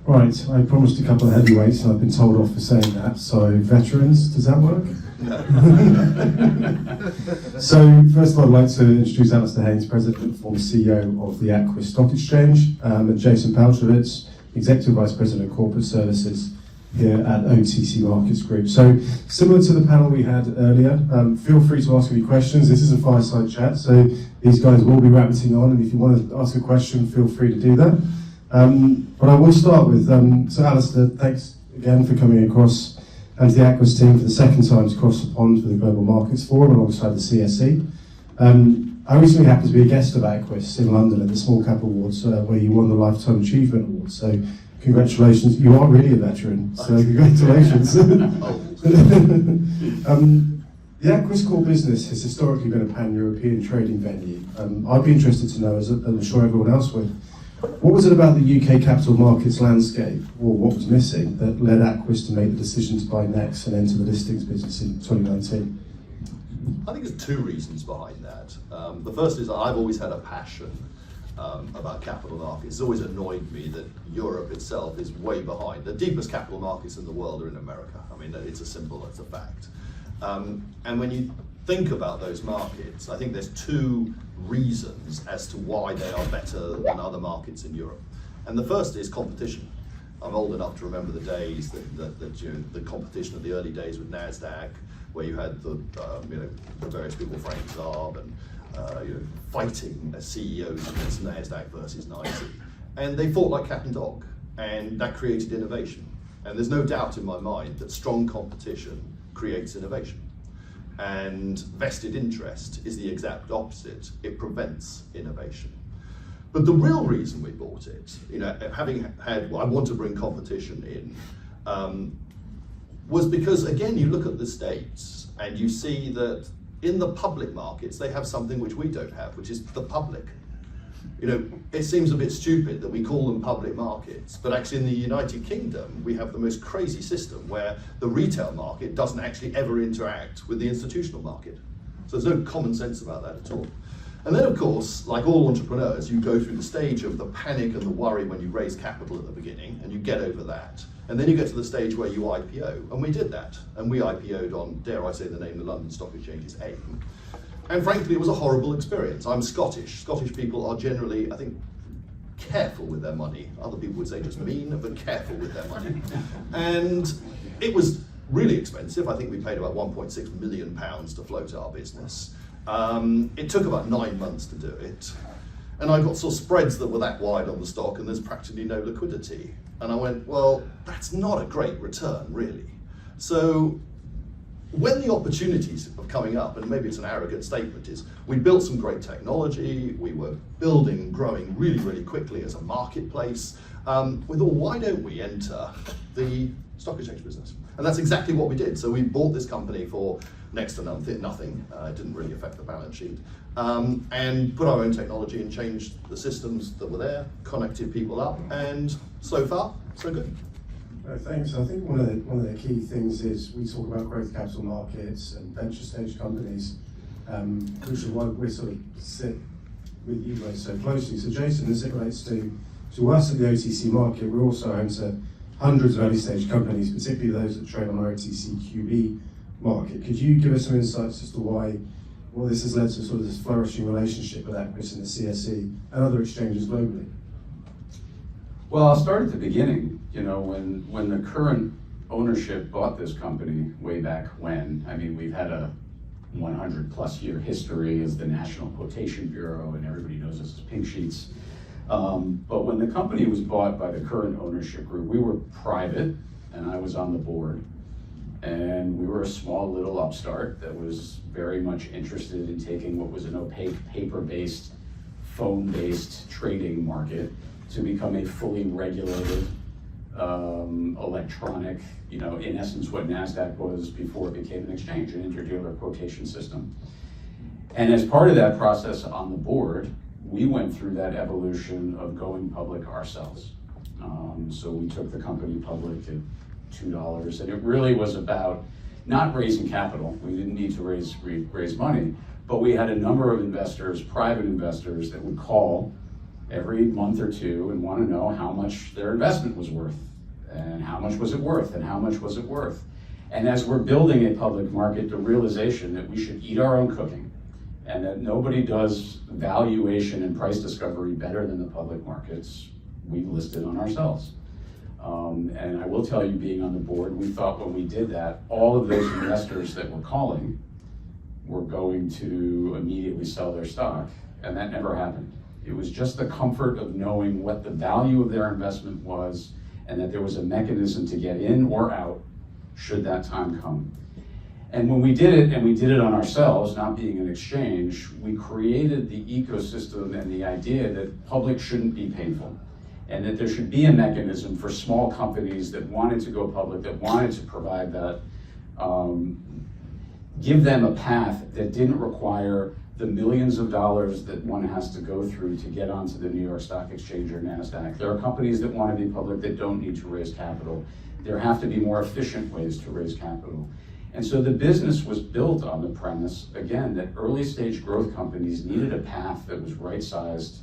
Right, I promised a couple of heavyweights and I've been told off for saying that, so veterans, does that work? So, first of all, I'd like to introduce Alasdair Haynes, President and former CEO of the Aquis Stock Exchange, and Jason Paltrowitz, Executive Vice President of Corporate Services here at OTC Markets Group. So, similar to the panel we had earlier, feel free to ask any questions. This is a fireside chat, so these guys will be rabbiting on, and if you want to ask a question, feel free to do that. But I will start with, so Alasdair, thanks again for coming across and to the Aquis team for the second time to cross the pond for the Global Markets Forum alongside the CSE. I recently happened to be a guest of Aquis in London at the Small Cap Awards, where you won the Lifetime Achievement Award. So congratulations, you are really a veteran, so congratulations. The Aquis core business has historically been a pan-European trading venue. I'd be interested to know, as I'm sure everyone else would, what was it about the UK capital markets landscape, or what was missing, that led Aquis to make the decision to buy Next and enter the listings business in 2019? I think there's two reasons behind that. The first is I've always had a passion about capital markets. It's always annoyed me that Europe itself is way behind. The deepest capital markets in the world are in America. I mean, it's as simple as a fact. And when you think about those markets, I think there's two reasons as to why they are better than other markets in Europe. And the first is competition. I'm old enough to remember the days the competition of the early days with Nasdaq, where you had the various people, Frank Zarb, and fighting as CEOs against Nasdaq versus Nike, and they fought like cat and dog, and that created innovation. And there's no doubt in my mind that strong competition creates innovation. And vested interest is the exact opposite. It prevents innovation. But the real reason we bought it, having had, I want to bring competition in, was because, again, you look at the States and you see that in the public markets, they have something which we don't have, which is the public. It seems a bit stupid that we call them public markets, but actually in the United Kingdom, we have the most crazy system where the retail market doesn't actually ever interact with the institutional market. So there's no common sense about that at all. And then, of course, like all entrepreneurs, you go through the stage of the panic and the worry when you raise capital at the beginning, and you get over that. And then you get to the stage where you IPO, and we did that. And we IPO'd on, dare I say the name, the London Stock Exchange's AIM. And frankly, it was a horrible experience. I'm Scottish. Scottish people are generally, I think, careful with their money. Other people would say just mean, but careful with their money. And it was really expensive. I think we paid about £1.6 million to float our business. It took about 9 months to do it. And I got sort of spreads that were that wide on the stock, and there's practically no liquidity. And I went, well, that's not a great return, really. So when the opportunities are coming up, and maybe it's an arrogant statement, is we built some great technology, we were building and growing really, really quickly as a marketplace. We thought, why don't we enter the stock exchange business? And that's exactly what we did. So we bought this company for next to nothing. It didn't really affect the balance sheet. And put our own technology and changed the systems that were there, connected people up, and so far, so good. Thanks. I think one of the key things is we talk about growth capital markets and venture stage companies, which is why we sort of sit with you guys so closely. So Jason, as it relates to us at the OTC market, we're also home to hundreds of early stage companies, particularly those that trade on our OTC QB market. Could you give us some insights as to why this has led to sort of this flourishing relationship with Aquis and the CSE and other exchanges globally? Well, I'll start at the beginning. When the current ownership bought this company way back when, I mean, we've had a 100+ year history as the National Quotation Bureau, and everybody knows us as Pink Sheets. But when the company was bought by the current ownership group, we were private, and I was on the board. And we were a small little upstart that was very much interested in taking what was an opaque, paper-based, phone-based trading market to become a fully regulated, electronic, in essence what NASDAQ was before it became an exchange, an interdealer quotation system. And as part of that process on the board, we went through that evolution of going public ourselves. So we took the company public at $2, and it really was about not raising capital. We didn't need to raise money, but we had a number of investors, private investors, that would call every month or two and want to know how much their investment was worth, and how much was it worth, and how much was it worth. And as we're building a public market, the realization that we should eat our own cooking, and that nobody does valuation and price discovery better than the public markets, we've listed on ourselves. And I will tell you, being on the board, we thought when we did that, all of those investors that were calling were going to immediately sell their stock, and that never happened. It was just the comfort of knowing what the value of their investment was, and that there was a mechanism to get in or out should that time come. And when we did it, and we did it on ourselves, not being an exchange, we created the ecosystem and the idea that public shouldn't be painful, and that there should be a mechanism for small companies that wanted to go public, that wanted to provide that, give them a path that didn't require the millions of dollars that one has to go through to get onto the New York Stock Exchange or NASDAQ. There are companies that want to be public that don't need to raise capital. There have to be more efficient ways to raise capital. And so the business was built on the premise, again, that early stage growth companies needed a path that was right-sized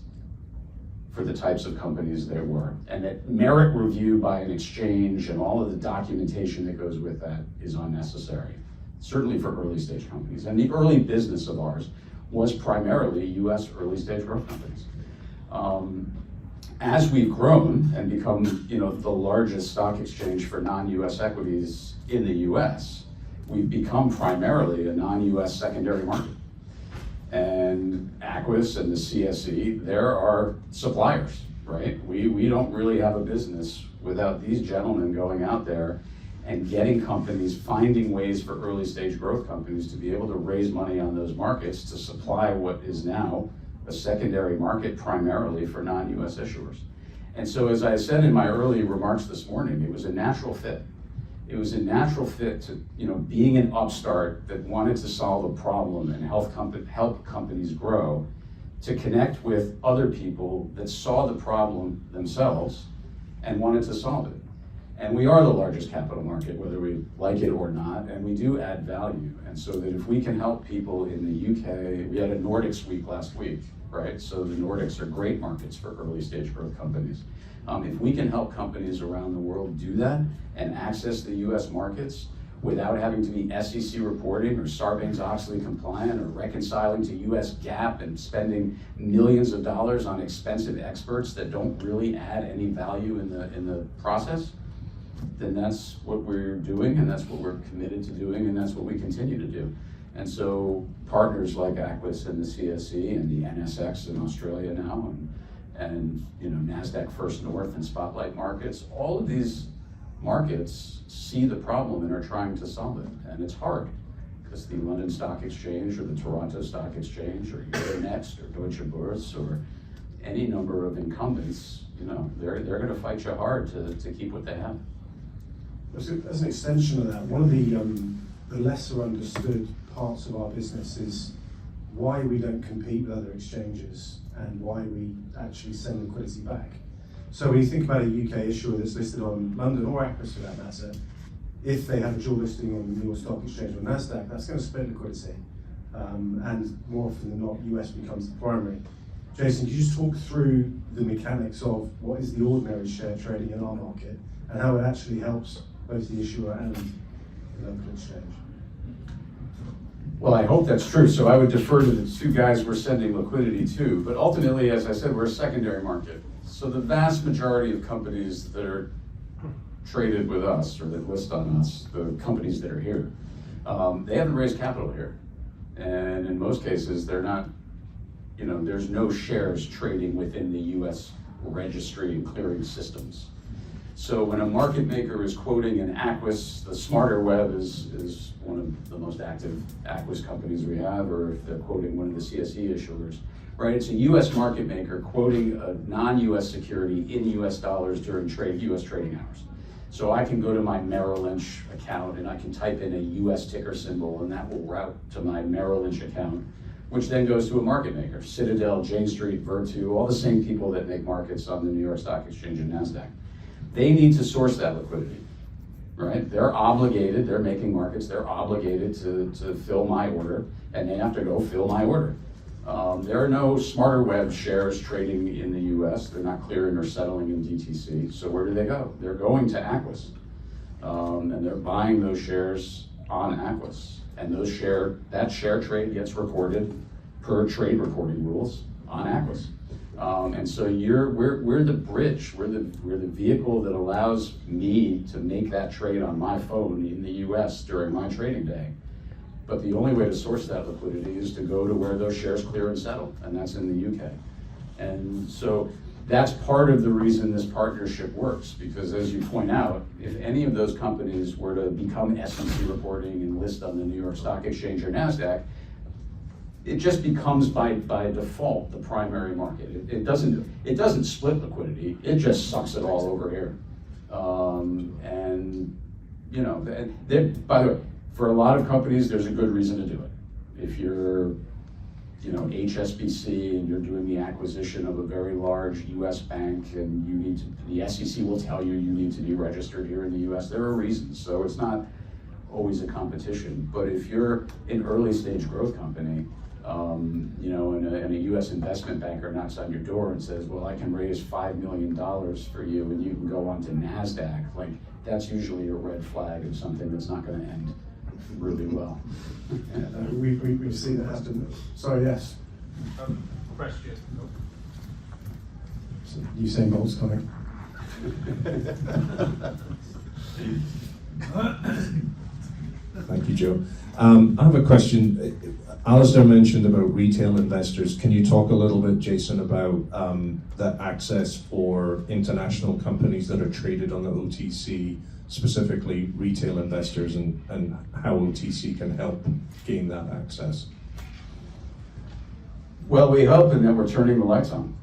for the types of companies there were. And that merit review by an exchange and all of the documentation that goes with that is unnecessary, certainly for early stage companies. And the early business of ours was primarily US early stage growth companies. As we've grown and become, the largest stock exchange for non-US equities in the US, we've become primarily a non-US secondary market. And Aquis and the CSE, they're our suppliers, right? We don't really have a business without these gentlemen going out there and getting companies, finding ways for early stage growth companies to be able to raise money on those markets to supply what is now a secondary market primarily for non-US issuers. And so, as I said in my early remarks this morning, it was a natural fit. It was a natural fit to, being an upstart that wanted to solve a problem and help companies grow, to connect with other people that saw the problem themselves and wanted to solve it. And we are the largest capital market, whether we like it or not, and we do add value. And so that if we can help people in the UK, we had a Nordics week last week, right? So the Nordics are great markets for early stage growth companies. If we can help companies around the world do that and access the US markets without having to be SEC reporting or Sarbanes-Oxley compliant or reconciling to US GAAP and spending millions of dollars on expensive experts that don't really add any value in the process, then that's what we're doing, and that's what we're committed to doing, and that's what we continue to do. And so partners like Aquis and the CSE and the NSX in Australia now, and NASDAQ First North and Spotlight Markets, all of these markets see the problem and are trying to solve it. And it's hard, because the London Stock Exchange or the Toronto Stock Exchange or Euronext or Deutsche Börse or any number of incumbents, they're going to fight you hard to keep what they have. As an extension of that, one of the lesser understood parts of our business is why we don't compete with other exchanges and why we actually send liquidity back. So when you think about a UK issuer that's listed on London or Aquis for that matter, if they have a dual listing on the New York Stock Exchange or NASDAQ, that's going to split liquidity. And more often than not, US becomes the primary. Jason, could you just talk through the mechanics of what is the ordinary share trading in our market and how it actually helps both the issuer and the local exchange? Well, I hope that's true. So I would defer to the two guys we're sending liquidity to. But ultimately, as I said, we're a secondary market. So the vast majority of companies that are traded with us or that list on us, the companies that are here, they haven't raised capital here. And in most cases, they're not, there's no shares trading within the US registry and clearing systems. So when a market maker is quoting an Aquis, the Smarter Web is one of the most active Aquis companies we have, or if they're quoting one of the CSE issuers, right? It's a US market maker quoting a non-US security in US dollars during US trading hours. So I can go to my Merrill Lynch account and I can type in a US ticker symbol and that will route to my Merrill Lynch account, which then goes to a market maker, Citadel, Jane Street, Virtu, all the same people that make markets on the New York Stock Exchange and NASDAQ. They need to source that liquidity, right? They're obligated, they're making markets, they're obligated to fill my order, and they have to go fill my order. There are no smarter web shares trading in the US. They're not clearing or settling in DTC. So where do they go? They're going to Aquis. And they're buying those shares on Aquis. And that share trade gets reported per trade reporting rules on Aquis. And so we're the bridge, we're the vehicle that allows me to make that trade on my phone in the US during my trading day. But the only way to source that liquidity is to go to where those shares clear and settle, and that's in the UK. And so that's part of the reason this partnership works, because as you point out, if any of those companies were to become SEC reporting and list on the New York Stock Exchange or NASDAQ, it just becomes by default the primary market. It doesn't split liquidity, it just sucks it all over here. And you know, by the way, for a lot of companies, there's a good reason to do it. If you're, you know, HSBC and you're doing the acquisition of a very large US bank and you need to, the SEC will tell you you need to be registered here in the US, there are reasons. So it's not always a competition. But if you're an early stage growth company, you know, and a US investment banker knocks on your door and says, well, I can raise $5 million for you and you can go on to NASDAQ, like that's usually a red flag and something that's not going to end really well. We've seen it happen. Sorry, yes. Question. So Usain Bolt's coming. Thank you, Joe. I have a question. Alasdair mentioned about retail investors. Can you talk a little bit, Jason, about the access for international companies that are traded on the OTC, specifically retail investors, and how OTC can help gain that access? Well, we hope in that we're turning the lights on.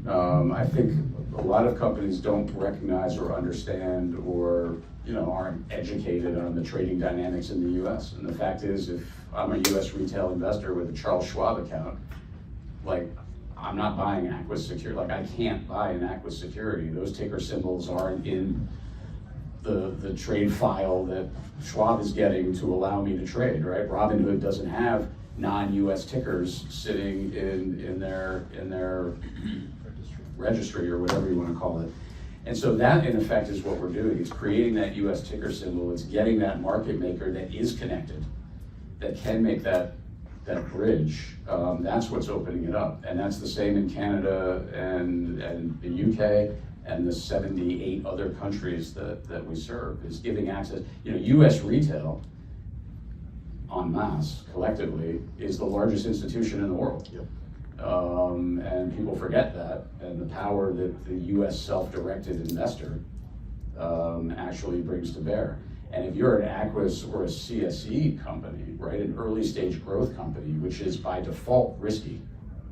I think a lot of companies don't recognize or understand or, you know, aren't educated on the trading dynamics in the US. And the fact is, if I'm a US retail investor with a Charles Schwab account, like, I'm not buying Aquis security. Like, I can't buy an Aquis security. Those ticker symbols aren't in the trade file that Schwab is getting to allow me to trade, right? Robinhood doesn't have non-US tickers sitting in their registry or whatever you want to call it. And so that, in effect, is what we're doing. It's creating that US ticker symbol. It's getting that market maker that is connected, that can make that bridge. That's what's opening it up. And that's the same in Canada and the UK and the 78 other countries that we serve, is giving access. You know, US retail, en masse, collectively, is the largest institution in the world. Yep. And people forget that, and the power that the US self-directed investor actually brings to bear. And if you're an Aquis or a CSE company, right, an early stage growth company, which is by default risky,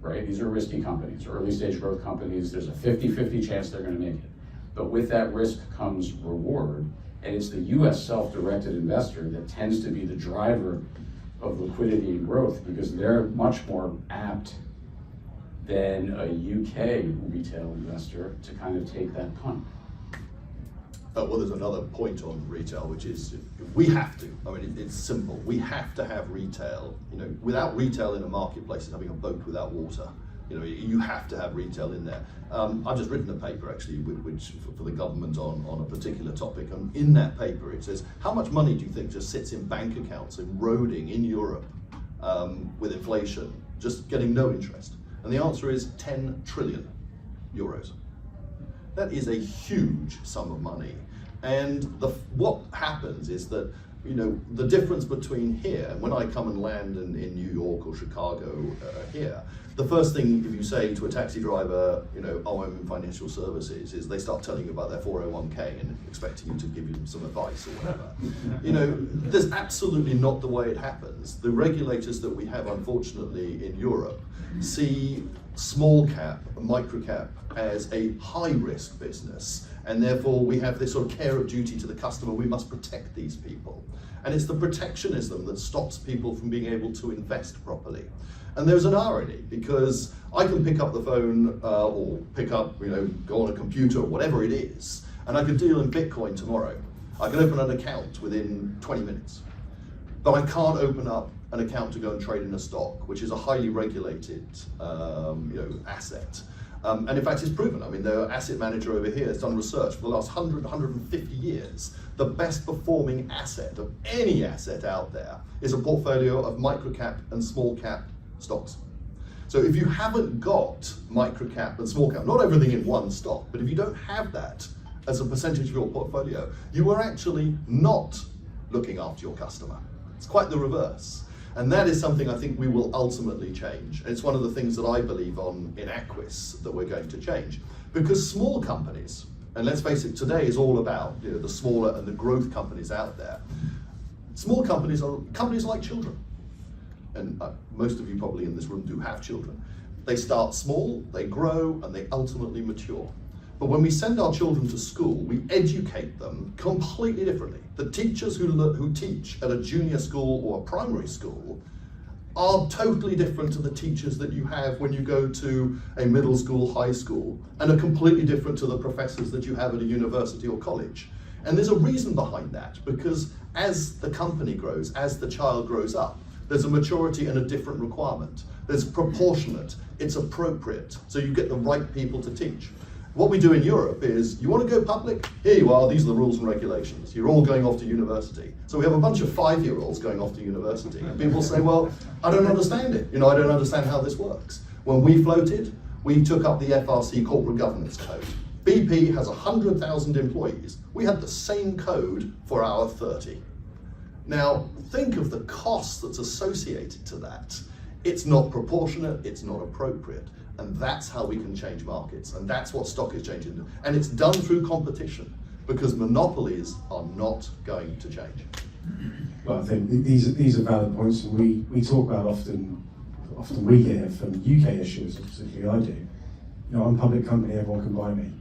right? These are risky companies, early stage growth companies. There's a 50-50 chance they're going to make it. But with that risk comes reward, and it's the US self-directed investor that tends to be the driver of liquidity and growth, because they're much more apt than a UK retail investor to kind of take that punt. Well, there's another point on retail, which is we have to. I mean, it's simple. We have to have retail. You know, without retail in a marketplace, it's having a boat without water. You know, you have to have retail in there. I've just written a paper actually, which for the government on a particular topic, and in that paper it says, how much money do you think just sits in bank accounts eroding in Europe with inflation, just getting no interest? And the answer is 10 trillion euros. That is a huge sum of money. And what happens is that, you know, the difference between here, when I come and land in New York or Chicago here, the first thing if you say to a taxi driver, you know, oh, I'm in financial services, is they start telling you about their 401k and expecting you to give them some advice or whatever. You know, that's absolutely not the way it happens. The regulators that we have, unfortunately, in Europe see small cap, micro cap as a high risk business, and therefore we have this sort of care of duty to the customer. We must protect these people, and it's the protectionism that stops people from being able to invest properly. And there's an irony, because I can pick up the phone or pick up, you know, go on a computer or whatever it is, and I can deal in Bitcoin tomorrow. I can open an account within 20 minutes, but I can't open up an account to go and trade in a stock, which is a highly regulated asset. And in fact, it's proven. I mean, the asset manager over here has done research for the last 150 years. The best performing asset of any asset out there is a portfolio of microcap and small cap stocks. So if you haven't got microcap and small cap, not everything in one stock, but if you don't have that as a percentage of your portfolio, you are actually not looking after your customer. It's quite the reverse. And that is something I think we will ultimately change. And it's one of the things that I believe in Aquis that we're going to change. Because small companies, and let's face it, today is all about the smaller and the growth companies out there. Small companies are companies like children. And most of you probably in this room do have children. They start small, they grow, and they ultimately mature. But when we send our children to school, we educate them completely differently. The teachers who teach at a junior school or a primary school are totally different to the teachers that you have when you go to a middle school, high school, and are completely different to the professors that you have at a university or college. And there's a reason behind that, because as the company grows, as the child grows up, there's a maturity and a different requirement. There's proportionate, it's appropriate, so you get the right people to teach. What we do in Europe is, you want to go public? Here you are, these are the rules and regulations. You're all going off to university. So we have a bunch of 5-year-olds going off to university. And people say, well, I don't understand it. I don't understand how this works. When we floated, we took up the FRC corporate governance code. BP has 100,000 employees. We had the same code for our 30. Now, think of the cost that's associated to that. It's not proportionate, it's not appropriate. And that's how we can change markets. And that's what stock exchange is. And it's done through competition, because monopolies are not going to change. Well, I think these are valid points, and we talk about often we hear from UK issuers, particularly I do. I'm a public company, everyone can buy me.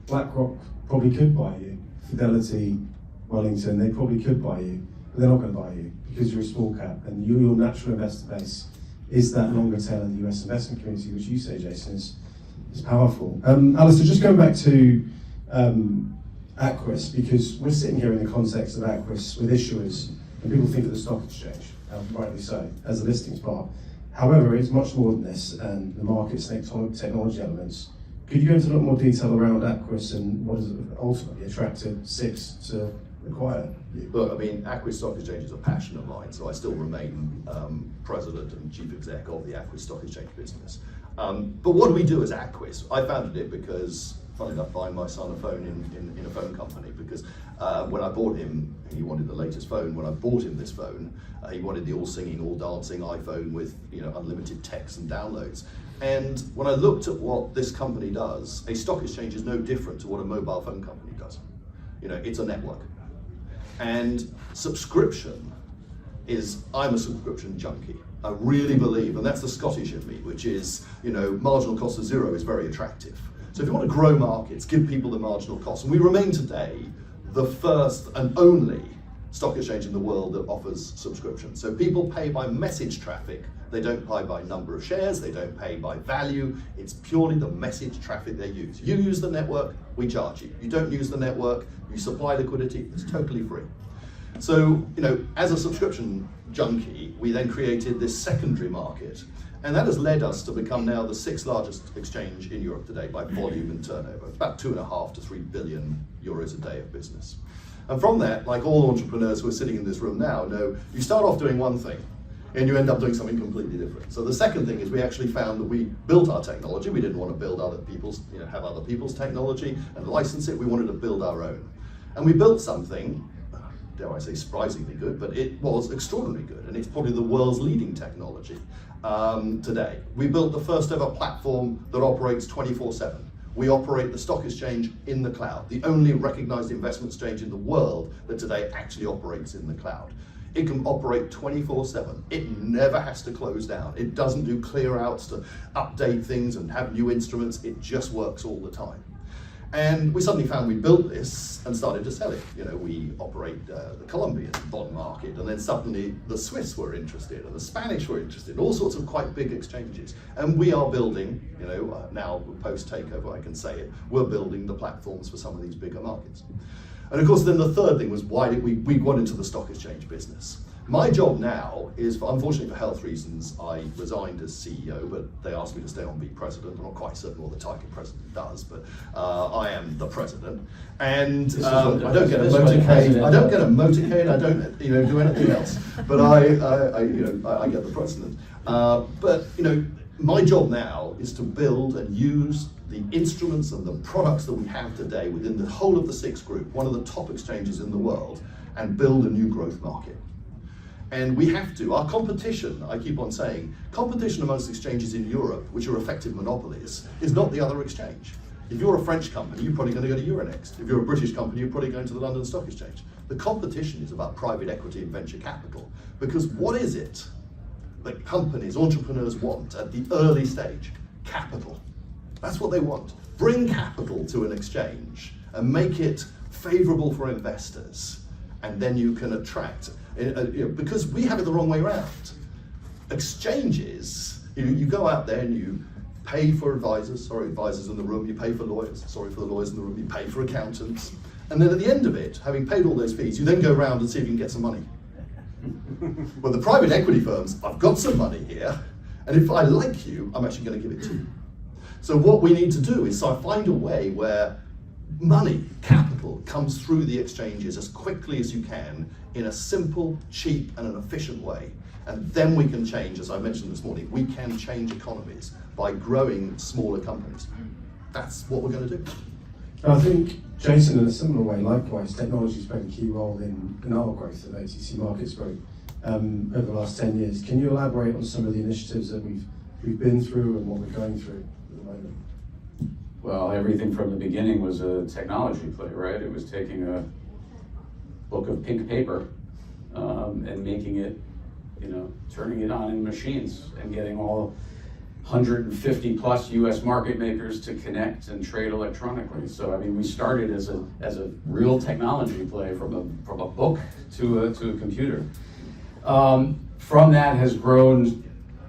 BlackRock probably could buy you. Fidelity, Wellington, they probably could buy you, but they're not going to buy you because you're a small cap, and your natural investor base is that longer tail of the US investment community, which you say, Jason, is powerful. Alasdair, just going back to Aquis, because we're sitting here in the context of Aquis with issuers, and people think of the stock exchange, rightly so, as a listings bar. However, it's much more than this, and the markets and technology elements. Could you go into a lot more detail around Aquis and what has ultimately attracted SIX to acquire you? Look, I mean, Aquis Stock Exchange is a passion of mine, so I still remain president and chief exec of the Aquis Stock Exchange business. But what do we do as Aquis? I founded it because, funny enough, buying my son a phone in a phone company, because when I bought him, he wanted the latest phone. When I bought him this phone, he wanted the all-singing, all-dancing iPhone with unlimited text and downloads. And when I looked at what this company does, a stock exchange is no different to what a mobile phone company does. It's a network. And subscription I'm a subscription junkie. I really believe, and that's the Scottish in me, which is, marginal cost of zero is very attractive. So if you want to grow markets, give people the marginal cost. And we remain today the first and only stock exchange in the world that offers subscription. So people pay by message traffic. They don't pay by number of shares. They don't pay by value. It's purely the message traffic they use. You use the network, we charge you. You don't use the network, you supply liquidity, it's totally free. So, as a subscription junkie, we then created this secondary market. And that has led us to become now the 6th largest exchange in Europe today by volume and turnover. It's about 2.5 to 3 billion euros a day of business. And from that, like all entrepreneurs who are sitting in this room now know, you start off doing one thing and you end up doing something completely different. So the second thing is we actually found that we built our technology. We didn't want to build other people's, have other people's technology and license it. We wanted to build our own. And we built something, dare I say surprisingly good, but it was extraordinarily good. And it's probably the world's leading technology today. We built the first ever platform that operates 24/7. We operate the stock exchange in the cloud, the only recognized investment exchange in the world that today actually operates in the cloud. It can operate 24/7. It never has to close down. It doesn't do clear outs to update things and have new instruments. It just works all the time. And we suddenly found we built this and started to sell it. We operate the Colombian bond market, and then suddenly the Swiss were interested, and the Spanish were interested, all sorts of quite big exchanges. And we are building, now post-takeover I can say it, we're building the platforms for some of these bigger markets. And of course then the third thing was, why did we got into the stock exchange business? My job now is, unfortunately for health reasons, I resigned as CEO, but they asked me to stay on be president. I'm not quite certain what the title president does, but I am the president. And I don't get a motorcade. I don't get a motorcade. I don't, do anything else. But I get the president. But my job now is to build and use the instruments and the products that we have today within the whole of the SIX group, one of the top exchanges in the world, and build a new growth market. And we have to. Our competition, I keep on saying, competition amongst exchanges in Europe, which are effective monopolies, is not the other exchange. If you're a French company, you're probably going to go to Euronext. If you're a British company, you're probably going to the London Stock Exchange. The competition is about private equity and venture capital. Because what is it that companies, entrepreneurs want at the early stage? Capital. That's what they want. Bring capital to an exchange and make it favorable for investors. And then you can attract, because we have it the wrong way around. Exchanges, you go out there and you pay for advisors, advisors in the room, you pay for lawyers, for the lawyers in the room, you pay for accountants. And then at the end of it, having paid all those fees, you then go around and see if you can get some money. Well, the private equity firms, I've got some money here, and if I like you, I'm actually going to give it to you. So what we need to do is find a way where money, capital, comes through the exchanges as quickly as you can in a simple, cheap, and an efficient way. And then we can change, as I mentioned this morning, we can change economies by growing smaller companies. That's what we're going to do. I think, Jason, in a similar way, likewise, technology's played a key role in our growth of OTC Markets Group over the last 10 years. Can you elaborate on some of the initiatives that we've been through and what we're going through at the moment? Well, everything from the beginning was a technology play, right? It was taking a book of pink paper and making it, turning it on in machines and getting all 150 plus US market makers to connect and trade electronically. So, I mean, we started as a real technology play from a book to a computer. From that has grown,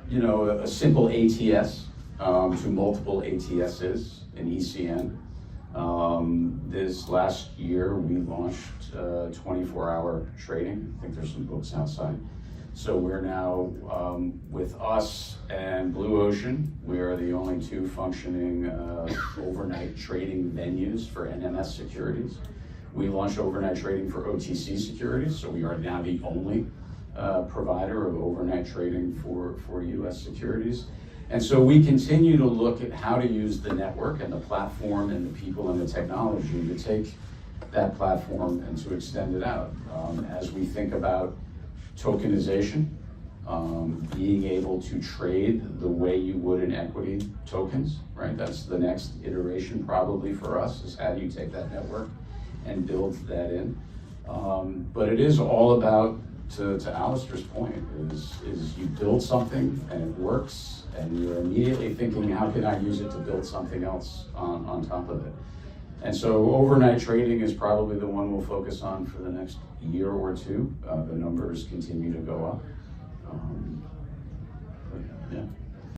a simple ATS to multiple ATSs. In ECN. This last year we launched 24-hour trading. I think there's some books outside. So we're now, with us and Blue Ocean, we are the only two functioning overnight trading venues for NMS securities. We launched overnight trading for OTC securities, so we are now the only provider of overnight trading for US securities. And so we continue to look at how to use the network and the platform and the people and the technology to take that platform and to extend it out. As we think about tokenization, being able to trade the way you would in equity tokens, right? That's the next iteration probably for us, is how do you take that network and build that in. But it is all about, to Alasdair's point, is you build something and it works, and you're immediately thinking, how can I use it to build something else on top of it? And so overnight trading is probably the one we'll focus on for the next year or two. The numbers continue to go up. Yeah.